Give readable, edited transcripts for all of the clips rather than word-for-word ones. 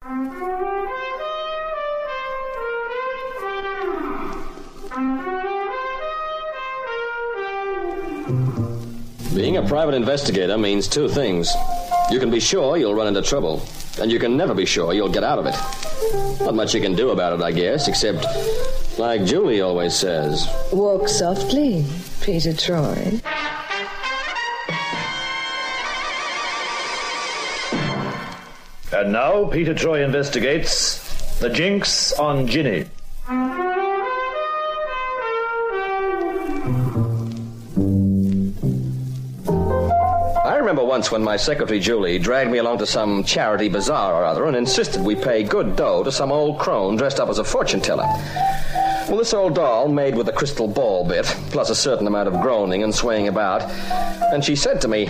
Being a private investigator means two things. You can be sure you'll run into trouble, and you can never be sure you'll get out of it. Not much you can do about it, I guess, except, like Julie always says, walk softly, Peter Troy. And now, Peter Troy investigates the Jinx on Ginny. I remember once when my secretary Julie dragged me along to some charity bazaar or other and insisted we pay good dough to some old crone dressed up as a fortune teller. Well, this old doll, made with a crystal ball bit, plus a certain amount of groaning and swaying about, and she said to me,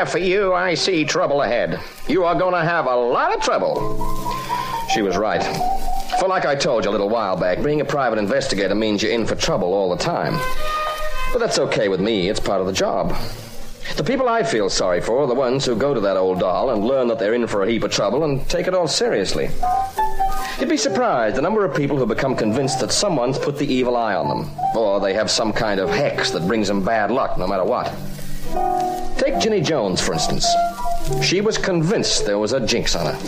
for you, I see trouble ahead. You are going to have a lot of trouble. She was right. For like I told you a little while back, being a private investigator means you're in for trouble all the time. But that's okay with me. It's part of the job. The people I feel sorry for are the ones who go to that old doll and learn that they're in for a heap of trouble and take it all seriously. You'd be surprised the number of people who become convinced that someone's put the evil eye on them, or they have some kind of hex that brings them bad luck no matter what. Take Ginny Jones, for instance. She was convinced there was a jinx on her.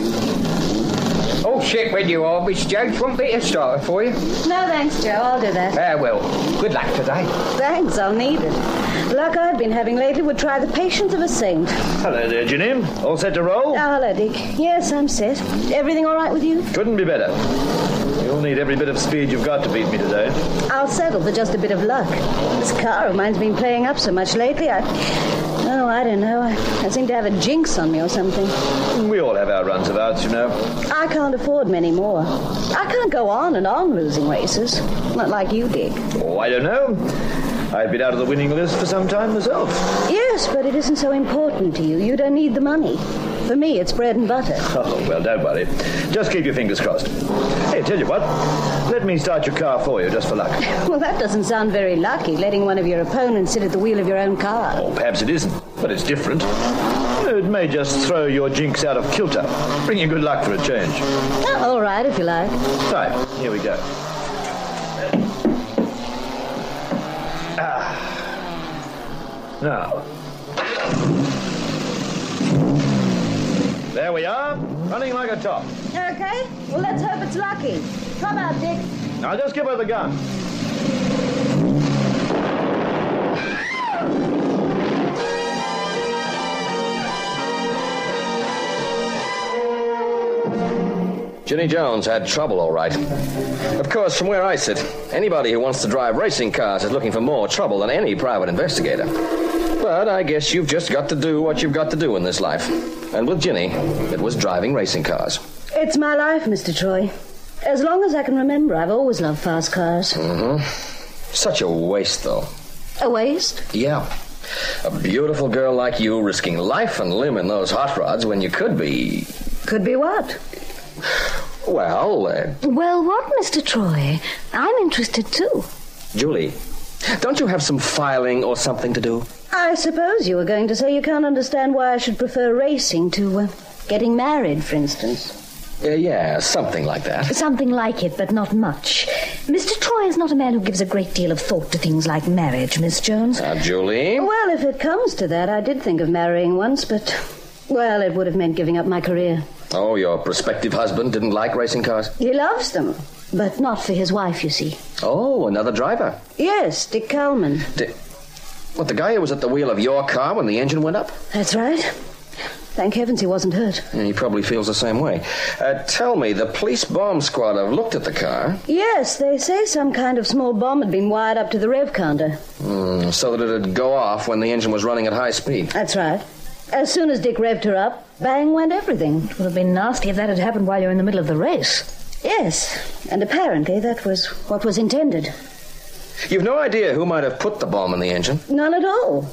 All set with you all, Miss Jones. Want me to start it for you? No, thanks, Joe. I'll do that. Well, good luck today. Thanks, I'll need it. The luck I've been having lately would try the patience of a saint. Hello there, Ginny. All set to roll? Oh, hello, Dick. Yes, I'm set. Everything all right with you? Couldn't be better. You'll need every bit of speed you've got to beat me today. I'll settle for just a bit of luck. This car of mine's been playing up so much lately, I don't know. I seem to have a jinx on me or something. We all have our runs of outs, you know. I can't afford many more. I can't go on and on losing races. Not like you, Dick. Oh, I don't know. I've been out of the winning list for some time myself. Yes, but it isn't so important to you. You don't need the money. For me, it's bread and butter. Oh, well, don't worry. Just keep your fingers crossed. Hey, tell you what. Let me start your car for you, just for luck. Well, that doesn't sound very lucky, letting one of your opponents sit at the wheel of your own car. Oh, perhaps it isn't, but it's different. It may just throw your jinx out of kilter. Bring you good luck for a change. Oh, all right, if you like. Right, here we go. Now. There we are, running like a top. Okay, well, let's hope it's lucky. Come out, Dick. Now, just give her the gun. Ginny Jones had trouble, all right. Of course, from where I sit, anybody who wants to drive racing cars is looking for more trouble than any private investigator. But I guess you've just got to do what you've got to do in this life. And with Ginny, it was driving racing cars. It's my life, Mr. Troy. As long as I can remember, I've always loved fast cars. Mm-hmm. Such a waste, though. A waste? Yeah. A beautiful girl like you risking life and limb in those hot rods when you could be... Could be what? Well, Well, what, Mr. Troy? I'm interested, too. Julie, don't you have some filing or something to do? I suppose you were going to say you can't understand why I should prefer racing to getting married, for instance. Yeah, something like that. Something like it, but not much. Mr. Troy is not a man who gives a great deal of thought to things like marriage, Miss Jones. Now, Julie? Well, if it comes to that, I did think of marrying once, but, well, it would have meant giving up my career. Oh, your prospective husband didn't like racing cars? He loves them, but not for his wife, you see. Oh, another driver? Yes, Dick Kalman. What, the guy who was at the wheel of your car when the engine went up? That's right. Thank heavens he wasn't hurt. Yeah, he probably feels the same way. Tell me, the police bomb squad have looked at the car? Yes, they say some kind of small bomb had been wired up to the rev counter. So that it'd go off when the engine was running at high speed? That's right. As soon as Dick revved her up, bang went everything. It would have been nasty if that had happened while you were in the middle of the race. Yes, and apparently that was what was intended. You've no idea who might have put the bomb in the engine? None at all.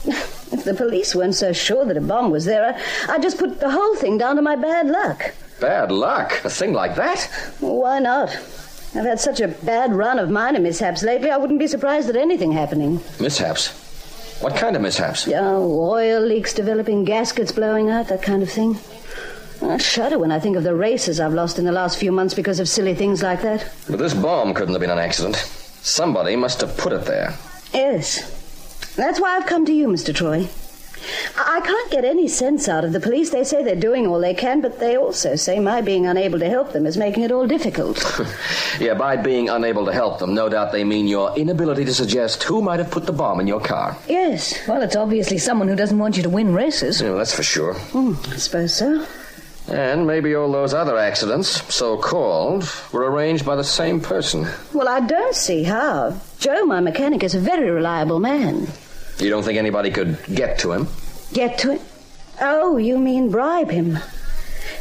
If the police weren't so sure that a bomb was there, I'd just put the whole thing down to my bad luck. Bad luck? A thing like that? Well, why not? I've had such a bad run of minor mishaps lately, I wouldn't be surprised at anything happening. Mishaps? What kind of mishaps? Oh, oil leaks developing, gaskets blowing out, that kind of thing. I shudder when I think of the races I've lost in the last few months because of silly things like that. But this bomb couldn't have been an accident. Somebody must have put it there. Yes. That's why I've come to you, Mr. Troy. I can't get any sense out of the police. They say they're doing all they can, but they also say my being unable to help them is making it all difficult. Yeah, by being unable to help them, no doubt they mean your inability to suggest who might have put the bomb in your car. Yes. Well, it's obviously someone who doesn't want you to win races. Yeah, that's for sure. I suppose so. And maybe all those other accidents, so-called, were arranged by the same person. Well, I don't see how. Joe, my mechanic, is a very reliable man. You don't think anybody could get to him? Get to him? Oh, you mean bribe him?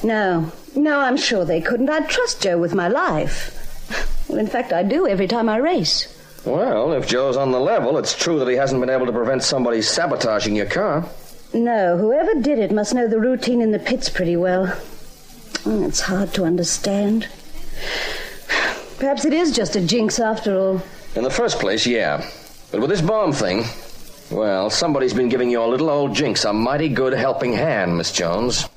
No, I'm sure they couldn't. I'd trust Joe with my life. Well, in fact, I do every time I race. Well, if Joe's on the level, it's true that he hasn't been able to prevent somebody sabotaging your car. No, whoever did it must know the routine in the pits pretty well. It's hard to understand. Perhaps it is just a jinx after all. In the first place, yeah. But with this bomb thing, well, somebody's been giving your little old Jinx a mighty good helping hand, Miss Jones.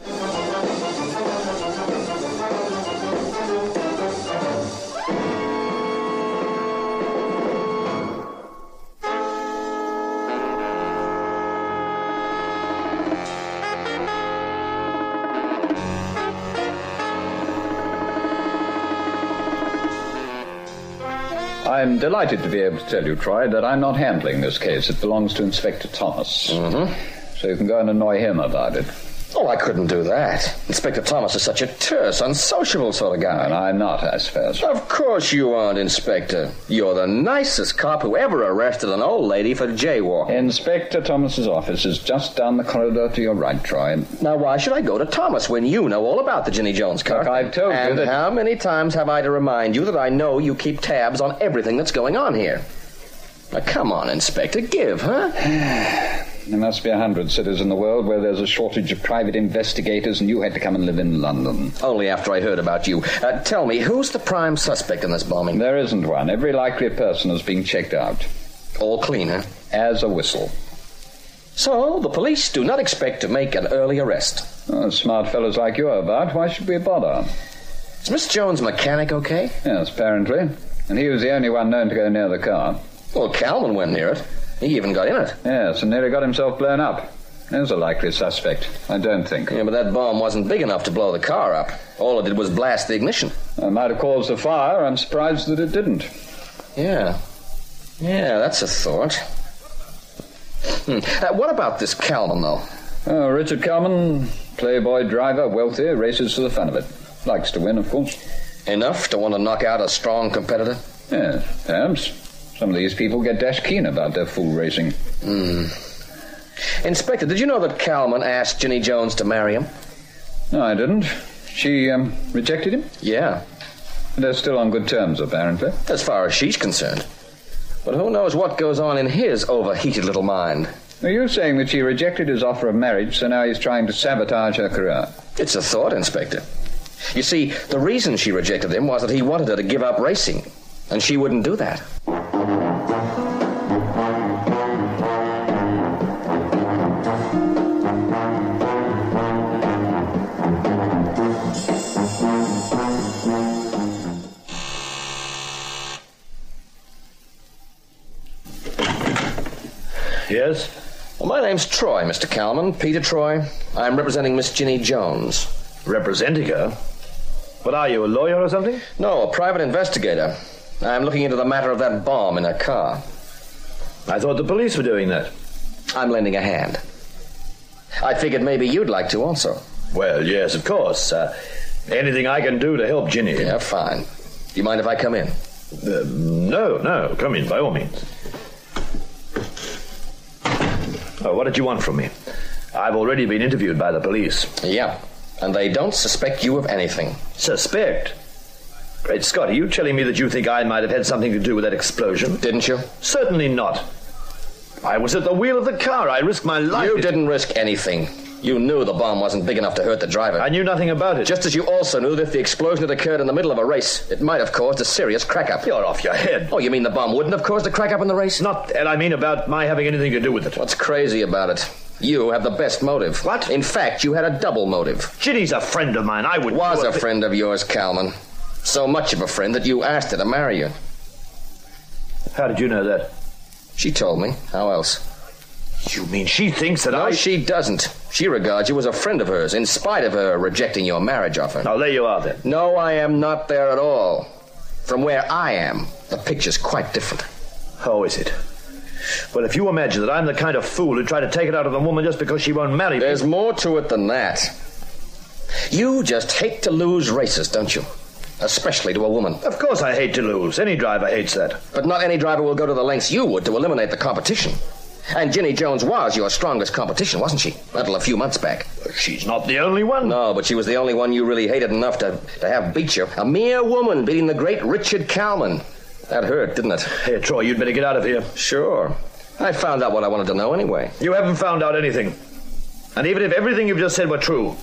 I'm delighted to be able to tell you, Troy, that I'm not handling this case. It belongs to Inspector Thomas. Mm-hmm. So you can go and annoy him about it. Oh, I couldn't do that. Inspector Thomas is such a terse, unsociable sort of guy. And I'm not, I suppose. Of course you aren't, Inspector. You're the nicest cop who ever arrested an old lady for jaywalking. Inspector Thomas's office is just down the corridor to your right, Troy. Now, why should I go to Thomas when you know all about the Ginny Jones car? Look, I've told you that... And how many times have I to remind you that I know you keep tabs on everything that's going on here? Now, come on, Inspector, give, huh? There must be 100 cities in the world where there's a shortage of private investigators, and you had to come and live in London. Only after I heard about you. Tell me, who's the prime suspect in this bombing? There isn't one. Every likely person is being checked out. All clean, huh? As a whistle. So, the police do not expect to make an early arrest. Oh, smart fellows like you are about. Why should we bother? Is Miss Jones' mechanic okay? Yes, apparently. And he was the only one known to go near the car. Well, Calman went near it. He even got in it. Yes, and nearly got himself blown up. There's a likely suspect, I don't think. Yeah, but that bomb wasn't big enough to blow the car up. All it did was blast the ignition. It might have caused a fire. I'm surprised that it didn't. Yeah, that's a thought. What about this Calman, though? Oh, Richard Calman, playboy driver, wealthy, races for the fun of it. Likes to win, of course. Enough to want to knock out a strong competitor? Yes, perhaps. Some of these people get dash keen about their fool racing. Inspector, did you know that Calman asked Ginny Jones to marry him? No, I didn't. She rejected him? Yeah. They're still on good terms, apparently. As far as she's concerned. But who knows what goes on in his overheated little mind? Are you saying that she rejected his offer of marriage, so now he's trying to sabotage her career? It's a thought, Inspector. You see, the reason she rejected him was that he wanted her to give up racing. And she wouldn't do that. Yes? Well, my name's Troy, Mr. Calman. Peter Troy. I'm representing Miss Ginny Jones. Representing her? What are you, a lawyer or something? No, a private investigator. I'm looking into the matter of that bomb in her car. I thought the police were doing that. I'm lending a hand. I figured maybe you'd like to also. Well, yes, of course. Anything I can do to help Ginny. Yeah, fine. Do you mind if I come in? No, come in, by all means. Oh, what did you want from me? I've already been interviewed by the police. Yeah, and they don't suspect you of anything. Suspect? Great Scott, are you telling me that you think I might have had something to do with that explosion? Didn't you? Certainly not. I was at the wheel of the car. I risked my life. You didn't risk anything. You knew the bomb wasn't big enough to hurt the driver. I knew nothing about it. Just as you also knew that if the explosion had occurred in the middle of a race, it might have caused a serious crack-up. You're off your head. Oh, you mean the bomb wouldn't have caused a crack-up in the race? Not that I mean about my having anything to do with it. What's crazy about it? You have the best motive. What? In fact, you had a double motive. Ginny's a friend of mine. I would... Was a friend of yours, Calman. So much of a friend that you asked her to marry you. How did you know that? She told me. How else? You mean she thinks that No, she doesn't. She regards you as a friend of hers, in spite of her rejecting your marriage offer. Now, there you are, then. No, I am not there at all. From where I am, the picture's quite different. How is it? Well, if you imagine that I'm the kind of fool who tried to take it out of the woman just because she won't marry me... There's more to it than that. You just hate to lose races, don't you? Especially to a woman. Of course I hate to lose. Any driver hates that. But not any driver will go to the lengths you would to eliminate the competition. And Ginny Jones was your strongest competition, wasn't she? Until a few months back. She's not the only one. No, but she was the only one you really hated enough to have beat you. A mere woman beating the great Richard Calman. That hurt, didn't it? Hey, Troy, you'd better get out of here. Sure. I found out what I wanted to know anyway. You haven't found out anything. And even if everything you've just said were true,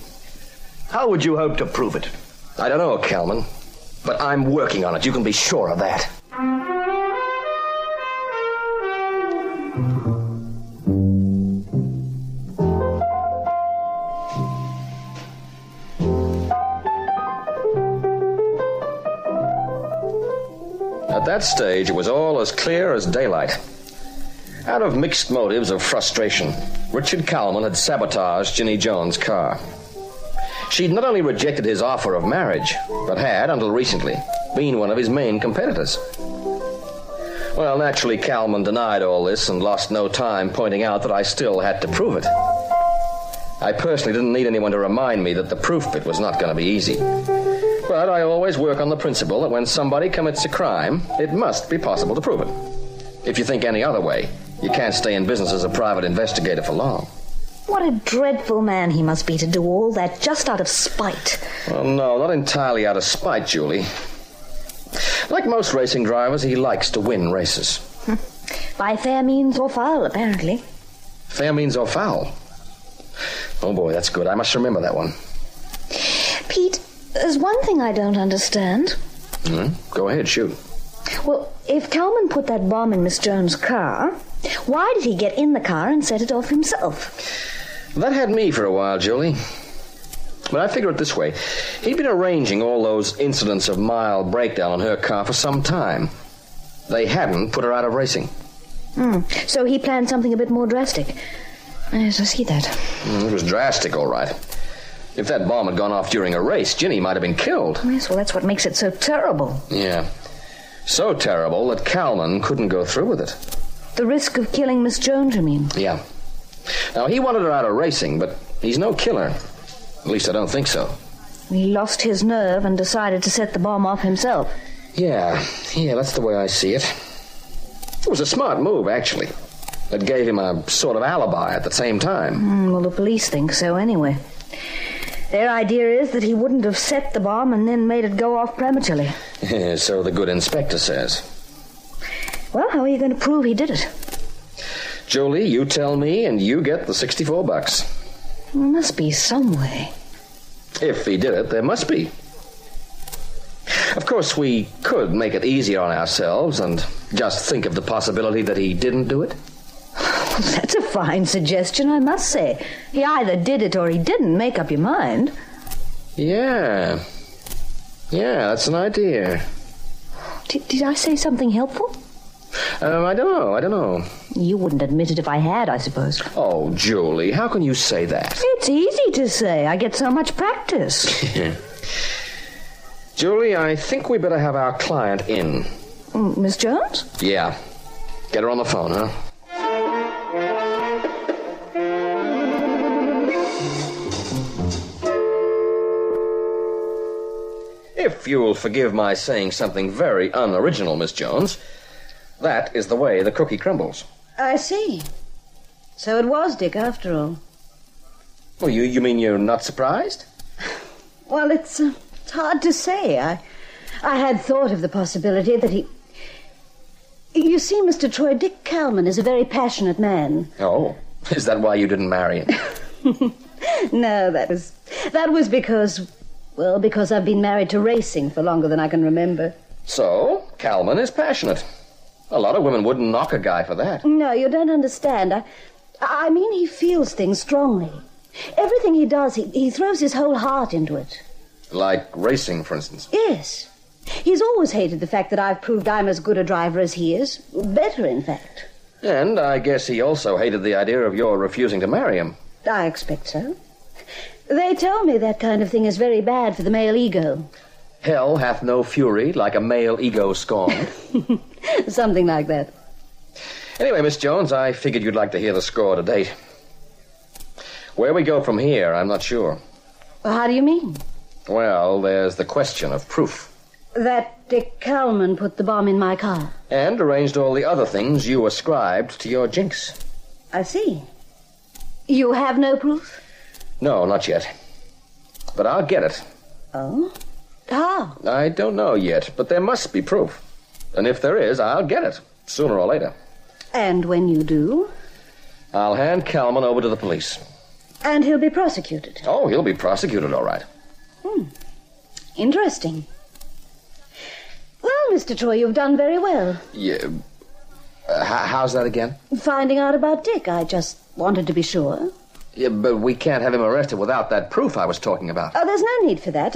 how would you hope to prove it? I don't know, Calman. But I'm working on it. You can be sure of that. At that stage, it was all as clear as daylight. Out of mixed motives of frustration, Richard Calman had sabotaged Ginny Jones' car. She'd not only rejected his offer of marriage, but had, until recently, been one of his main competitors. Well, naturally, Calman denied all this and lost no time pointing out that I still had to prove it. I personally didn't need anyone to remind me that the proof bit was not going to be easy. But I always work on the principle that when somebody commits a crime, it must be possible to prove it. If you think any other way, you can't stay in business as a private investigator for long. What a dreadful man he must be to do all that just out of spite. Well, no, not entirely out of spite, Julie. Like most racing drivers, he likes to win races. By fair means or foul, apparently. Fair means or foul? Oh, boy, that's good. I must remember that one. Pete, there's one thing I don't understand. Go ahead, shoot. Well, if Calman put that bomb in Miss Jones' car, why did he get in the car and set it off himself? That had me for a while, Julie. But I figure it this way. He'd been arranging all those incidents of mild breakdown on her car for some time. They hadn't put her out of racing. So he planned something a bit more drastic. Yes, I see that. It was drastic, all right. If that bomb had gone off during a race, Ginny might have been killed. Yes, well, that's what makes it so terrible. Yeah. So terrible that Calman couldn't go through with it. The risk of killing Miss Jones, you mean? Yeah. Now, he wanted her out of racing, but he's no killer. At least I don't think so. He lost his nerve and decided to set the bomb off himself. Yeah, that's the way I see it. It was a smart move, actually. It gave him a sort of alibi at the same time. Well, the police think so anyway. Their idea is that he wouldn't have set the bomb and then made it go off prematurely. So the good inspector says. Well, how are you going to prove he did it? Jolie, you tell me and you get the $64. There must be some way. If he did it, there must be. Of course, we could make it easier on ourselves and just think of the possibility that he didn't do it. That's a fine suggestion, I must say. He either did it or he didn't. Make up your mind. Yeah, that's an idea. Did I say something helpful? I don't know. You wouldn't admit it if I had, I suppose. Oh, Julie, how can you say that? It's easy to say. I get so much practice. Julie, I think we better have our client in. Miss Jones? Yeah. Get her on the phone, huh? If you'll forgive my saying something very unoriginal, Miss Jones, that is the way the cookie crumbles. I see. So it was Dick, after all. Well, you mean you're not surprised? Well, it's hard to say. I had thought of the possibility that he... You see, Mr. Troy, Dick Calman is a very passionate man. Oh, is that why you didn't marry him? No, that was because... Well, because I've been married to racing for longer than I can remember. So, Calman is passionate. A lot of women wouldn't knock a guy for that. No, you don't understand. I mean, he feels things strongly. Everything he does, he throws his whole heart into it. Like racing, for instance? Yes. He's always hated the fact that I've proved I'm as good a driver as he is. Better, in fact. And I guess he also hated the idea of your refusing to marry him. I expect so. They tell me that kind of thing is very bad for the male ego. Hell hath no fury like a male ego scorned. Something like that. Anyway, Miss Jones, I figured you'd like to hear the score to date. Where we go from here, I'm not sure. Well, how do you mean? Well, there's the question of proof. That Dick Calman put the bomb in my car. And arranged all the other things you ascribed to your Jinx. I see. You have no proof? No, not yet. But I'll get it. Oh? How? I don't know yet, but there must be proof. And if there is, I'll get it, sooner or later. And when you do? I'll hand Calman over to the police. And he'll be prosecuted? Oh, he'll be prosecuted, all right. Interesting. Well, Mr. Troy, you've done very well. Yeah. How's that again? Finding out about Dick. I just wanted to be sure. Yeah, but we can't have him arrested without that proof I was talking about. Oh, there's no need for that.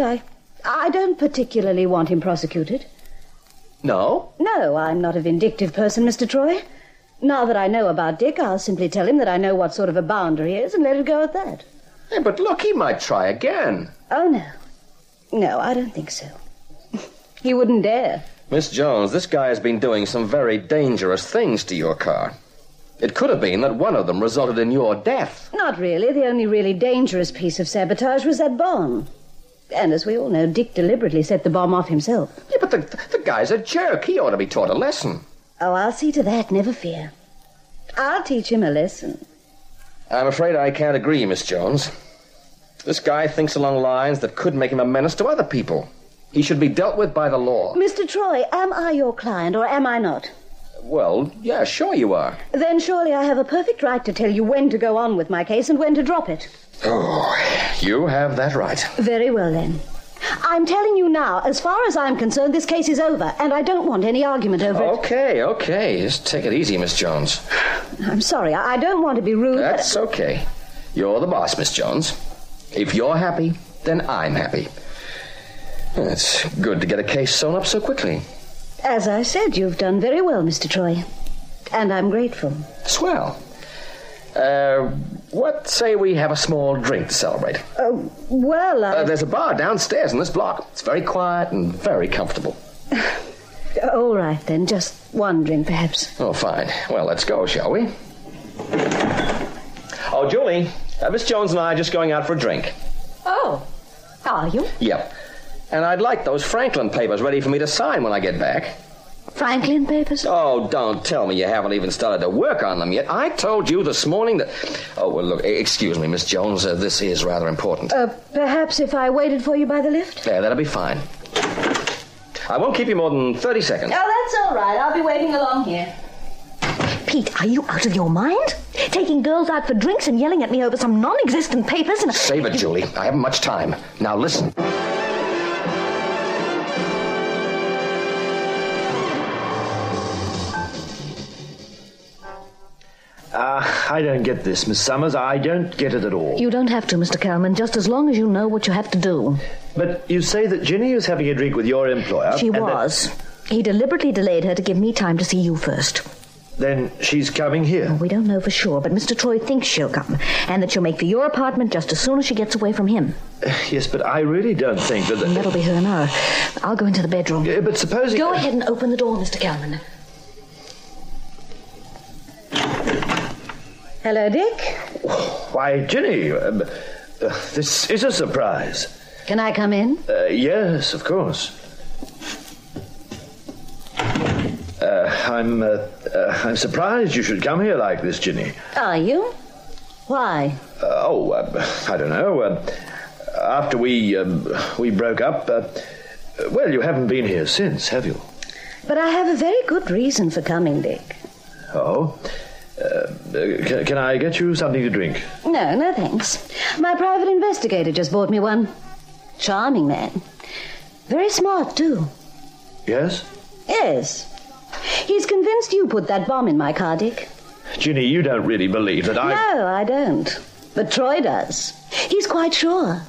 I don't particularly want him prosecuted. No? No, I'm not a vindictive person, Mr. Troy. Now that I know about Dick, I'll simply tell him that I know what sort of a bounder he is and let it go at that. Hey, but look, he might try again. Oh, no. No, I don't think so. He wouldn't dare. Miss Jones, this guy has been doing some very dangerous things to your car. It could have been that one of them resulted in your death. Not really. The only really dangerous piece of sabotage was that bomb. And as we all know, Dick deliberately set the bomb off himself. Yeah, but the guy's a jerk. He ought to be taught a lesson. Oh, I'll see to that, never fear. I'll teach him a lesson. I'm afraid I can't agree, Miss Jones. This guy thinks along lines that could make him a menace to other people. He should be dealt with by the law. Mr. Troy, am I your client or am I not? Well, yeah, sure you are. Then surely I have a perfect right to tell you when to go on with my case and when to drop it. Oh, you have that right. Very well, then. I'm telling you now, as far as I'm concerned, this case is over, and I don't want any argument over it. Okay. Just take it easy, Miss Jones. I'm sorry, I don't want to be rude. That's okay. You're the boss, Miss Jones. If you're happy, then I'm happy. It's good to get a case sewn up so quickly. As I said, you've done very well, Mr. Troy. And I'm grateful. Swell. What say we have a small drink to celebrate? There's a bar downstairs in this block. It's very quiet and very comfortable. All right, then. Just one drink, perhaps. Oh, fine. Well, let's go, shall we? Oh, Julie, Miss Jones and I are just going out for a drink. Oh, are you? Yep. And I'd like those Franklin papers ready for me to sign when I get back. Franklin papers? Oh, don't tell me you haven't even started to work on them yet. I told you this morning that... Oh, well, look, excuse me, Miss Jones. This is rather important. Perhaps if I waited for you by the lift? Yeah, that'll be fine. I won't keep you more than 30 seconds. Oh, that's all right. I'll be waiting along here. Pete, are you out of your mind? Taking girls out for drinks and yelling at me over some non-existent papers and... Save it, Julie. I haven't much time. Now, listen. I don't get this, Miss Summers. I don't get it at all. You don't have to, Mr. Calman, just as long as you know what you have to do. But you say that Ginny is having a drink with your employer. She was. He deliberately delayed her to give me time to see you first. Then she's coming here? Well, we don't know for sure, but Mr. Troy thinks she'll come, and that she'll make for your apartment just as soon as she gets away from him. Yes, but I really don't think that... And that'll be her now. I'll go into the bedroom. But supposing... Go ahead and open the door, Mr. Calman. Hello, Dick. Why, Ginny, this is a surprise. Can I come in? Yes, of course. I'm surprised you should come here like this, Ginny. Are you? Why? I don't know. After we broke up, well, you haven't been here since, have you? But I have a very good reason for coming, Dick. Oh? Can I get you something to drink? No, thanks. My private investigator just bought me one. Charming man. Very smart, too. Yes? Yes. He's convinced you put that bomb in my car, Dick. Ginny, you don't really believe that I... No, I don't. But Troy does. He's quite sure.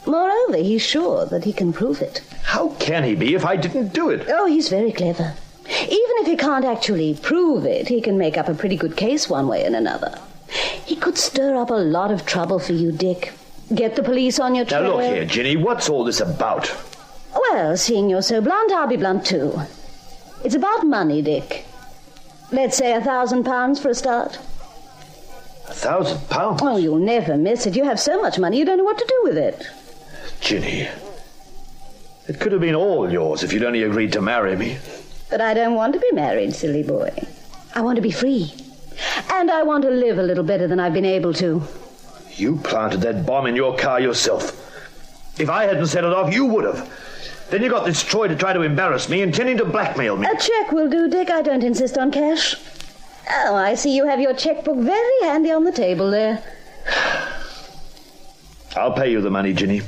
Moreover, he's sure that he can prove it. How can he be if I didn't do it? Oh, he's very clever. Even if he can't actually prove it, he can make up a pretty good case one way and another. He could stir up a lot of trouble for you, Dick. Get the police on your trail. Now look here, Ginny, what's all this about? Well, seeing you're so blunt, I'll be blunt too. It's about money, Dick. Let's say £1,000 for a start. £1,000? Oh, you'll never miss it. You have so much money, you don't know what to do with it. Ginny, it could have been all yours if you'd only agreed to marry me. But I don't want to be married, silly boy. I want to be free. And I want to live a little better than I've been able to. You planted that bomb in your car yourself. If I hadn't set it off, you would have. Then you got this Troy to try to embarrass me, intending to blackmail me. A check will do, Dick. I don't insist on cash. Oh, I see you have your checkbook very handy on the table there. I'll pay you the money, Ginny.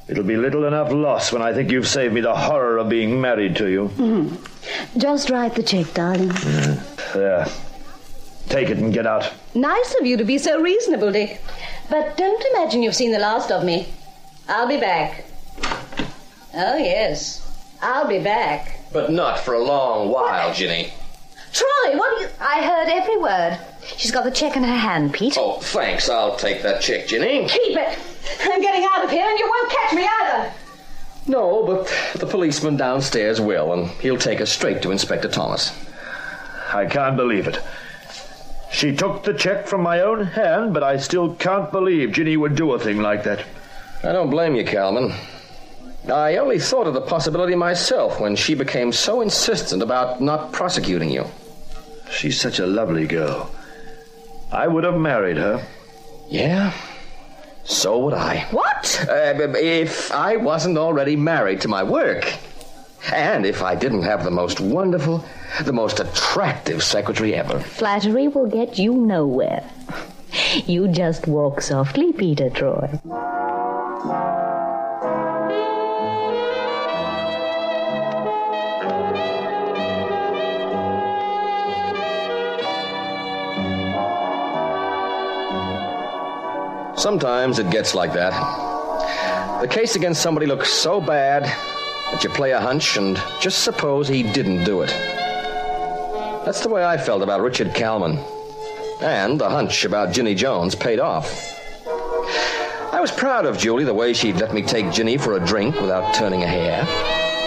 It'll be little enough loss when I think you've saved me the horror of being married to you. Mm-hmm. Just write the check, darling. There. Take it and get out. Nice of you to be so reasonable, Dick. But don't imagine you've seen the last of me. I'll be back. Oh, yes. I'll be back. But not for a long while, What? Ginny. Troy, what are you... I heard every word. She's got the check in her hand, Pete. Oh, thanks. I'll take that check, Ginny. Keep it. I'm getting out of here and you won't catch me either. No, but the policeman downstairs will, and he'll take us straight to Inspector Thomas. I can't believe it. She took the check from my own hand, but I still can't believe Ginny would do a thing like that. I don't blame you, Calman. I only thought of the possibility myself when she became so insistent about not prosecuting you. She's such a lovely girl. I would have married her. Yeah, so would I. What? If I wasn't already married to my work. And if I didn't have the most wonderful, the most attractive secretary ever. Flattery will get you nowhere. You just walk softly, Peter Troy. Sometimes it gets like that. The case against somebody looks so bad that you play a hunch and just suppose he didn't do it. That's the way I felt about Richard Calman. And the hunch about Ginny Jones paid off. I was proud of Julie the way she'd let me take Ginny for a drink without turning a hair.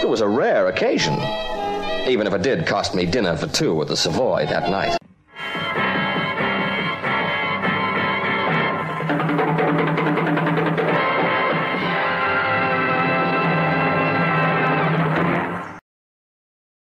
It was a rare occasion, even if it did cost me dinner for two at the Savoy that night.